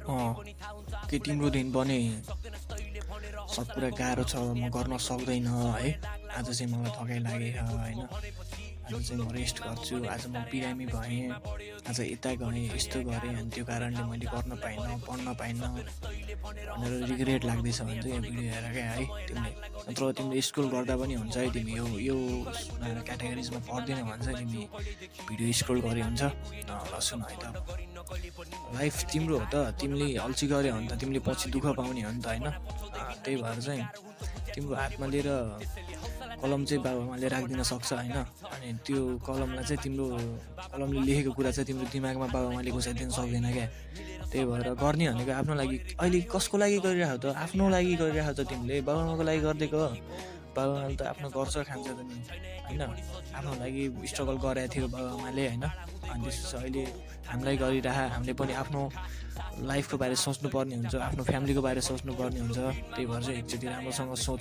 के तिम्रो दिन पनि सब कुरा गाह्रो छ, म गर्न सक्दैन है। आज चाहिँ मलाई थकाइ लागेको होइन, आज चाहिँ म रेस्ट गर्छु, आज म बिरामी भएँ, आज यता गएँ, यस्तो गरेँ, अनि त्यो कारणले मैले गर्न पाइनँ, पढ्न पाइनँ भनेर रिग्रेट लाग्दैछ भने चाहिँ यो भिडियो हेर क्या है तिमीले। नत्र तिमीले स्क्रोल गर्दा पनि हुन्छ है, तिमी यो क्याटेगोरिजमा पर्दैन भने चाहिँ तिमी भिडियो स्क्रोल गरे हुन्छ। ल सुन है त, लाइफ तिम्रो हो त, तिमीले अल्छी गऱ्यो भने त तिमीले पछि दुःख पाउने हो नि त होइन। त्यही भएर चाहिँ तिम्रो हातमा लिएर कलम चाहिँ बाबुआमाले राखिदिन सक्छ होइन, अनि त्यो कलमलाई चाहिँ तिम्रो कलमले लेखेको कुरा चाहिँ तिम्रो दिमागमा बाबुआमाले घुसाइदिन सक्दैन क्या। त्यही भएर गर्ने भनेको आफ्नो लागि, अहिले कसको लागि गरिरहेको त, आफ्नो लागि गरिरहेको त तिमीले, बाबुआमाको लागि गरिदिएको हो। बाबुआमाले त आफ्नो गर्छ खान्छ त नि होइन, आफ्नो लागि स्ट्रगल गराएको थियो बाबुआमाले होइन। अनि त्यसपछि अहिले हामीलाई गरिरह, हामीले पनि आफ्नो लाइफको बारे सोच्नुपर्ने हुन्छ, आफ्नो फ्यामिलीको बारे सोच्नुपर्ने हुन्छ। त्यही भएर चाहिँ एकचोटि राम्रोसँग सोच।